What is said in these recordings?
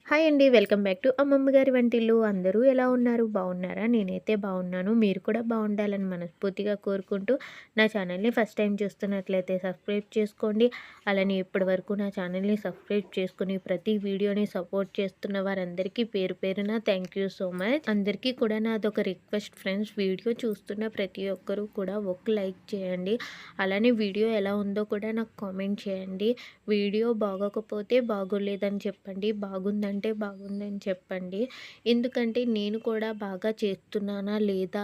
Hi అండి. Welcome back to అమ్మమ్మ గారి వంటిల్లు. అందరూ ఎలా ఉన్నారు? బాగున్నారా? నేనైతే బాగున్నాను. మీరు కూడా బాగుండాలని మనస్ఫూర్తిగా కోరుకుంటూ నా ఛానల్ని ఫస్ట్ టైం చూస్తున్నట్లయితే సబ్స్క్రైబ్ చేసుకోండి. అలానే ఇప్పటివరకు నా ఛానల్ని సబ్స్క్రైబ్ చేసుకుని ప్రతి వీడియోని సపోర్ట్ చేస్తున్న వారందరికీ పేరు పేరున థ్యాంక్ యూ సో మచ్. అందరికీ కూడా నాదొక రిక్వెస్ట్ ఫ్రెండ్స్, వీడియో చూస్తున్న ప్రతి ఒక్కరూ కూడా ఒక లైక్ చేయండి. అలానే వీడియో ఎలా ఉందో కూడా నాకు కామెంట్ చేయండి. వీడియో బాగోకపోతే బాగోలేదని చెప్పండి, బాగుందంటే బాగుందని చెప్పండి. ఎందుకంటే నేను కూడా బాగా చేస్తున్నానా లేదా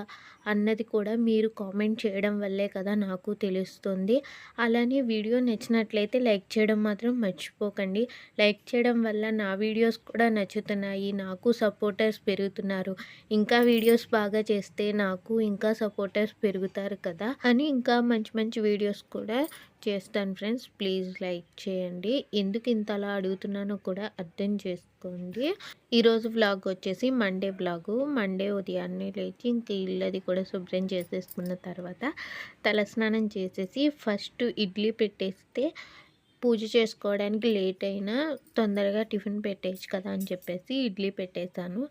అన్నది కూడా మీరు కామెంట్ చేయడం వల్లే కదా నాకు తెలుస్తుంది. అలానే వీడియో నచ్చినట్లయితే లైక్ చేయడం మాత్రం మర్చిపోకండి. లైక్ చేయడం వల్ల నా వీడియోస్ కూడా నచ్చుతున్నాయి, నాకు సపోర్టర్స్ పెరుగుతున్నారు. ఇంకా వీడియోస్ బాగా చేస్తే నాకు ఇంకా సపోర్టర్స్ పెరుగుతారు కదా అని ఇంకా మంచి మంచి వీడియోస్ కూడా చేస్తాను ఫ్రెండ్స్. ప్లీజ్ లైక్ చేయండి. ఎందుకు ఇంతలా అడుగుతున్నానో కూడా అర్థం చేసుకోండి. ఈరోజు వ్లాగ్ వచ్చేసి మండే వ్లాగు. మండే ఉదయాన్నే లేచి ఇంక ఇల్లది కూడా శుభ్రం చేసేసుకున్న తర్వాత తలస్నానం చేసేసి ఫస్ట్ ఇడ్లీ పెట్టేస్తే పూజ చేసుకోవడానికి లేట్ అయినా తొందరగా టిఫిన్ పెట్టేయచ్చు కదా అని చెప్పేసి ఇడ్లీ పెట్టేశాను.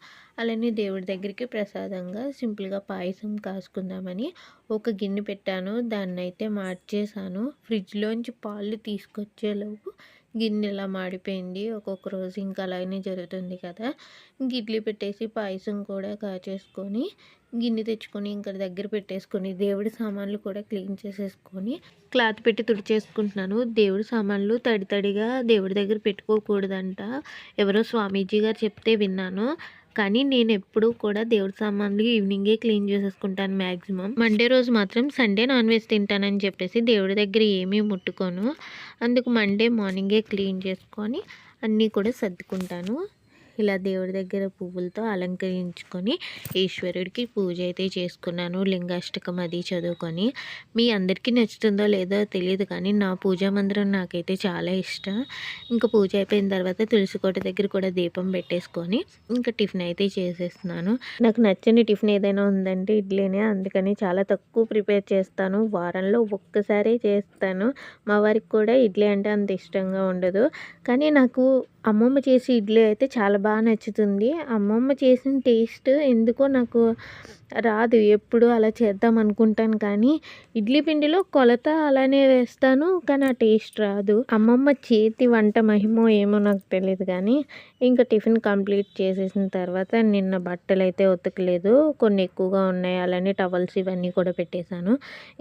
అలానే దేవుడి దగ్గరికి ప్రసాదంగా సింపుల్గా పాయసం కాసుకుందామని ఒక గిన్నె పెట్టాను. దాన్ని అయితే మార్చేసాను. ఫ్రిడ్జ్లోంచి పాలు తీసుకొచ్చేలోపు గిన్నె ఇలా మాడిపోయింది. ఒక్కొక్క రోజు ఇంకా అలానే జరుగుతుంది కదా. ఇంక ఇడ్లీ పెట్టేసి పాయసం కూడా కాచేసుకొని గిన్నె తెచ్చుకొని ఇంకా దగ్గర పెట్టేసుకొని దేవుడి సామాన్లు కూడా క్లీన్ చేసేసుకొని క్లాత్ పెట్టి తుడిచేసుకుంటున్నాను. దేవుడి సామాన్లు తడి తడిగా దేవుడి దగ్గర పెట్టుకోకూడదంట, ఎవరో స్వామీజీ గారు చెప్తే విన్నాను. కానీ నేను ఎప్పుడూ కూడా దేవుడి సామాన్లు ఈవినింగే క్లీన్ చేసేసుకుంటాను మ్యాక్సిమం. మండే రోజు మాత్రం సండే నాన్ వెజ్ తింటానని చెప్పేసి దేవుడి దగ్గర ఏమీ ముట్టుకోను. అందుకు మండే మార్నింగే క్లీన్ చేసుకొని అన్నీ కూడా సర్దుకుంటాను. ఇలా దేవుడి దగ్గర పువ్వులతో అలంకరించుకొని ఈశ్వరుడికి పూజ అయితే చేసుకున్నాను. లింగాష్టకం అది చదువుకొని. మీ అందరికీ నచ్చుతుందో లేదో తెలియదు కానీ నా పూజా మందిరం నాకైతే చాలా ఇష్టం. ఇంకా పూజ అయిపోయిన తర్వాత తులసి కోట దగ్గర కూడా దీపం పెట్టేసుకొని ఇంకా టిఫిన్ అయితే చేసేస్తున్నాను. నాకు నచ్చని టిఫిన్ ఏదైనా ఉందంటే ఇడ్లీనే. అందుకని చాలా తక్కువ ప్రిపేర్ చేస్తాను. వారంలో ఒక్కసారి చేస్తాను. మా వారికి కూడా ఇడ్లీ అంటే అంత ఇష్టంగా ఉండదు. కానీ నాకు అమ్మమ్మ చేసి ఇడ్లీ అయితే చాలా బాగా నచ్చుతుంది. అమ్మమ్మ చేసిన టేస్ట్ ఎందుకో నాకు రాదు. ఎప్పుడు అలా చేద్దాం అనుకుంటాను కానీ ఇడ్లీ పిండిలో కొలత అలానే వేస్తాను, కానీ ఆ టేస్ట్ రాదు. అమ్మమ్మ చేతి వంట మహిమో ఏమో నాకు తెలియదు. కానీ ఇంకా టిఫిన్ కంప్లీట్ చేసేసిన తర్వాత నిన్న బట్టలు అయితే ఉతకలేదు, కొన్ని ఎక్కువగా ఉన్నాయి. అలానే టవల్స్ ఇవన్నీ కూడా పెట్టేశాను.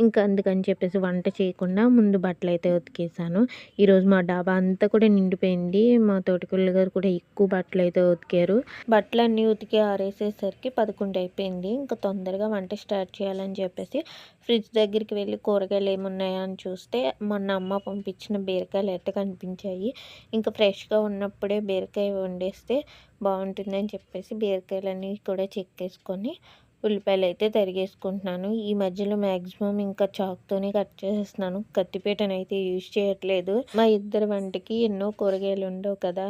ఇంకా అందుకని చెప్పేసి వంట చేయకుండా ముందు బట్టలు అయితే ఉతికేసాను. ఈరోజు మా డాబా అంతా కూడా నిండిపోయింది. మా తోటికోడలు గారు కూడా ఎక్కువ బట్టలు అయితే ఉతికారు. బట్టలన్నీ ఉతికి ఆరేసేసరికి 11 అయిపోయింది. ఇంకా తొందరగా వంట స్టార్ట్ చేయాలని చెప్పేసి ఫ్రిడ్జ్ దగ్గరికి వెళ్ళి కూరగాయలు ఏమున్నాయా అని చూస్తే మొన్న అమ్మ పంపించిన బీరకాయలు అయితే కనిపించాయి. ఇంకా ఫ్రెష్గా ఉన్నప్పుడే బీరకాయ వండేస్తే బాగుంటుందని చెప్పేసి బీరకాయలన్నీ కూడా చెక్కేసుకొని ఉల్లిపాయలు అయితే తరిగేసుకుంటున్నాను. ఈ మధ్యలో మ్యాక్సిమం ఇంకా చాక్తోనే కట్ చేసేస్తున్నాను. కత్తిపీటను అయితే యూజ్ చేయట్లేదు. మా ఇద్దరి వంటకి ఎన్నో కూరగాయలు ఉండవు కదా.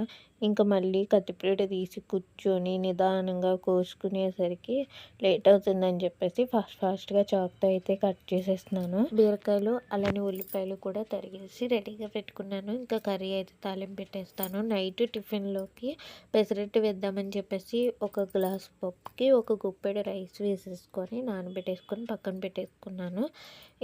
ఇంకా మళ్ళీ కత్తిపీట తీసి కూర్చొని నిదానంగా కోసుకునేసరికి లేట్ అవుతుందని చెప్పేసి ఫాస్ట్గా చాక్తో అయితే కట్ చేసేస్తున్నాను. బీరకాయలు అలానే ఉల్లిపాయలు కూడా తరిగేసి రెడీగా పెట్టుకున్నాను. ఇంకా కర్రీ అయితే తాలింపు పెట్టేస్తాను. నైట్ టిఫిన్లోకి పెసరట్టు వేద్దామని చెప్పేసి ఒక గ్లాస్ పప్పుకి ఒక గుప్పెడు రైస్ వేసేసుకొని నానబెట్టేసుకొని పక్కన పెట్టేసుకున్నాను.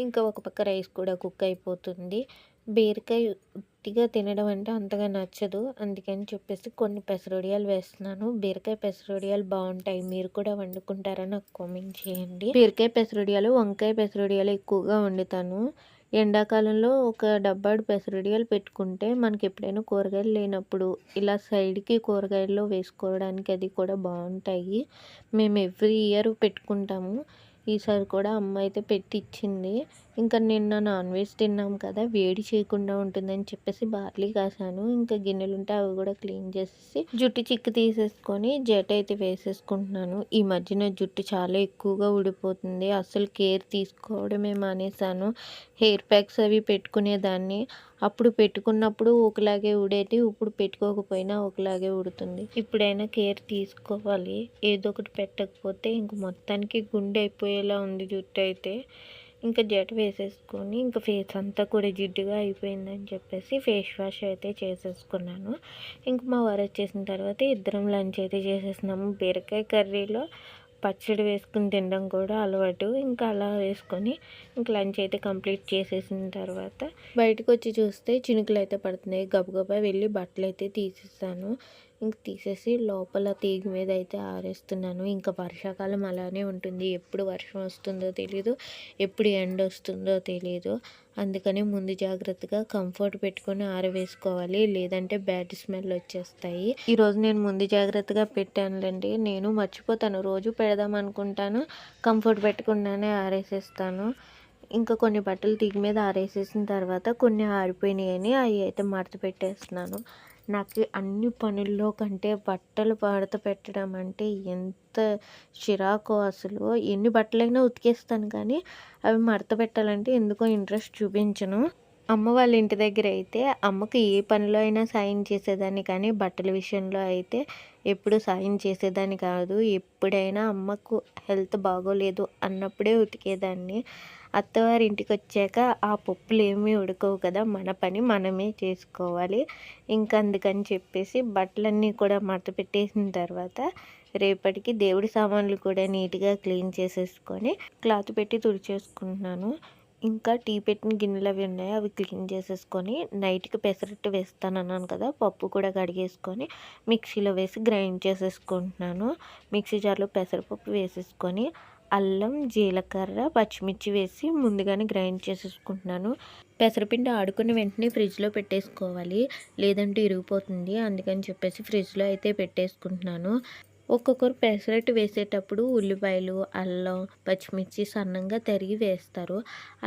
ఇంకా ఒక పక్క రైస్ కూడా కుక్ అయిపోతుంది. బీరకాయ ఉట్టిగా తినడం అంటే అంతగా నచ్చదు. అందుకని చెప్పేసి కొన్ని పెసరొడియాలు వేస్తున్నాను. బీరకాయ పెసరొడియాలు బాగుంటాయి. మీరు కూడా వండుకుంటారని నాకు కామెంట్ చేయండి. బీరకాయ పెసరొడియాలు, వంకాయ పెసరొడియాలు ఎక్కువగా వండుతాను. ఎండాకాలంలో ఒక డబ్బాడు పెసరొడియాలు పెట్టుకుంటే మనకి ఎప్పుడైనా కూరగాయలు లేనప్పుడు ఇలా సైడ్కి కూరగాయల్లో వేసుకోవడానికి అది కూడా బాగుంటాయి. మేము ఎవ్రీ ఇయర్ పెట్టుకుంటాము. ఈసారి కూడా అమ్మ అయితే పెట్టించింది. ఇంకా నిన్న నాన్ వెజ్ తిన్నాం కదా, వేడి చేయకుండా ఉంటుందని చెప్పేసి బార్లీ కాసాను. ఇంకా గిన్నెలు ఉంటే అవి కూడా క్లీన్ చేసేసి జుట్టు చిక్కు తీసేసుకొని జట అయితే వేసేసుకుంటున్నాను. ఈ మధ్యన జుట్టు చాలా ఎక్కువగా ఊడిపోతుంది. అసలు కేర్ తీసుకోవడమే మానేశాను. హెయిర్ ప్యాక్స్ అవి పెట్టుకునేదాన్ని. అప్పుడు పెట్టుకున్నప్పుడు ఒకలాగే ఊడేది, ఇప్పుడు పెట్టుకోకపోయినా ఒకలాగే ఊడుతుంది. ఇప్పుడైనా కేర్ తీసుకోవాలి. ఏదో ఒకటి పెట్టకపోతే ఇంక మొత్తానికి గుండె అయిపోయేలా ఉంది జుట్టు అయితే. ఇంకా జడ వేసేసుకొని ఇంకా ఫేస్ అంతా కూడా జిడ్డుగా అయిపోయిందని చెప్పేసి ఫేస్ వాష్ అయితే చేసేసుకున్నాను. ఇంక మా వారు వచ్చేసిన తర్వాత ఇద్దరం లంచ్ అయితే చేసేసినాము. బీరకాయ కర్రీలో పచ్చడి వేసుకుని తినడం కూడా అలవాటు. ఇంకా అలా వేసుకొని ఇంక లంచ్ అయితే కంప్లీట్ చేసేసిన తర్వాత బయటకు వచ్చి చూస్తే చినుకులు అయితే పడుతున్నాయి. గబగబా వెళ్ళి బట్టలు అయితే తీసేసాను. ఇంక తీసేసి లోపల తీగ మీద అయితే ఆరేస్తున్నాను. ఇంకా వర్షాకాలం అలానే ఉంటుంది. ఎప్పుడు వర్షం వస్తుందో తెలీదు, ఎప్పుడు ఎండ వస్తుందో తెలీదు. అందుకని ముందు జాగ్రత్తగా కంఫర్ట్ పెట్టుకొని ఆరవేసుకోవాలి, లేదంటే బ్యాడ్ స్మెల్ వచ్చేస్తాయి. ఈరోజు నేను ముందు జాగ్రత్తగా పెట్టానులేండి. నేను మర్చిపోతాను, రోజు పెడదాం అనుకుంటాను, కంఫర్ట్ పెట్టకుండానే ఆరేసేస్తాను. ఇంకా కొన్ని బట్టలు తీగ మీద ఆరేసేసిన తర్వాత కొన్ని ఆరిపోయినాయని అవి అయితే మడత పెట్టేస్తున్నాను. నాకు అన్ని పనుల్లో కంటే బట్టలు మడత పెట్టడం అంటే ఎంత చిరాకో అసలు. ఎన్ని బట్టలైనా ఉతికేస్తాను కానీ అవి మడత పెట్టాలంటే ఎందుకో ఇంట్రెస్ట్ చూపించను. అమ్మ వాళ్ళ ఇంటి దగ్గర అయితే అమ్మకి ఏ పనిలో అయినా సాయం చేసేదాన్ని, కానీ బట్టల విషయంలో అయితే ఎప్పుడు సాయం చేసేదాన్ని కాదు. ఎప్పుడైనా అమ్మకు హెల్త్ బాగోలేదు అన్నప్పుడే ఉతికేదాన్ని. అత్తవారి ఇంటికి వచ్చాక ఆ పప్పులు ఏమీ ఉడకవు కదా, మన పని మనమే చేసుకోవాలి. ఇంకా అందుకని చెప్పేసి బట్టలన్నీ కూడా మడత పెట్టేసిన తర్వాత రేపటికి దేవుడి సామాన్లు కూడా నీట్గా క్లీన్ చేసేసుకొని క్లాత్ పెట్టి తుడిచేసుకుంటున్నాను. ఇంకా టీ పెట్టిన గిన్నెలు అవి ఉన్నాయి, అవి క్లీన్ చేసేసుకొని నైట్కి పెసరట్టు వేస్తానన్నాను కదా, పప్పు కూడా కడిగేసుకొని మిక్సీలో వేసి గ్రైండ్ చేసేసుకుంటున్నాను. మిక్సీ జార్లో పెసరపప్పు వేసేసుకొని అల్లం, జీలకర్ర, పచ్చిమిర్చి వేసి ముందుగానే గ్రైండ్ చేసేసుకుంటున్నాను. పెసరపిండి ఆడుకుని వెంటనే ఫ్రిడ్జ్లో పెట్టేసుకోవాలి, లేదంటే ఇరిగిపోతుంది. అందుకని చెప్పేసి ఫ్రిడ్జ్లో అయితే పెట్టేసుకుంటున్నాను. ఒక్కొక్కరు పెసరట్టు వేసేటప్పుడు ఉల్లిపాయలు, అల్లం, పచ్చిమిర్చి సన్నంగా తరిగి వేస్తారు.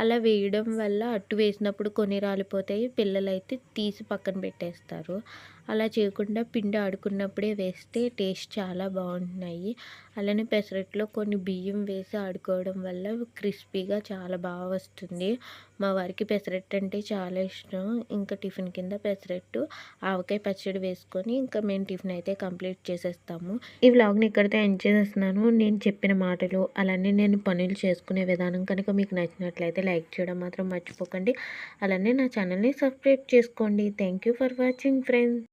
అలా వేయడం వల్ల అట్టు వేసినప్పుడు కొన్ని రాలిపోతాయి, పిల్లలైతే తీసి పక్కన పెట్టేస్తారు. అలా చేయకుండా పిండి ఆడుకున్నప్పుడే వేస్తే టేస్ట్ చాలా బాగుంటున్నాయి. అలానే పెసరట్లో కొన్ని బియ్యం వేసి ఆడుకోవడం వల్ల క్రిస్పీగా చాలా బాగా వస్తుంది. మా వారికి పెసరట్టు అంటే చాలా ఇష్టం. ఇంకా టిఫిన్ కింద పెసరట్టు, ఆవకాయ పచ్చడి వేసుకొని ఇంకా మేము టిఫిన్ అయితే కంప్లీట్ చేసేస్తాము. ఈ వ్లాగ్ని ఇక్కడితో ఎండ్ చేసేస్తున్నాను. నేను చెప్పిన మాటలు అలానే నేను పనులు చేసుకునే విధానం కనుక మీకు నచ్చినట్లయితే లైక్ చేయడం మాత్రం మర్చిపోకండి. అలానే నా ఛానల్ని సబ్స్క్రైబ్ చేసుకోండి. Thank you for watching friends.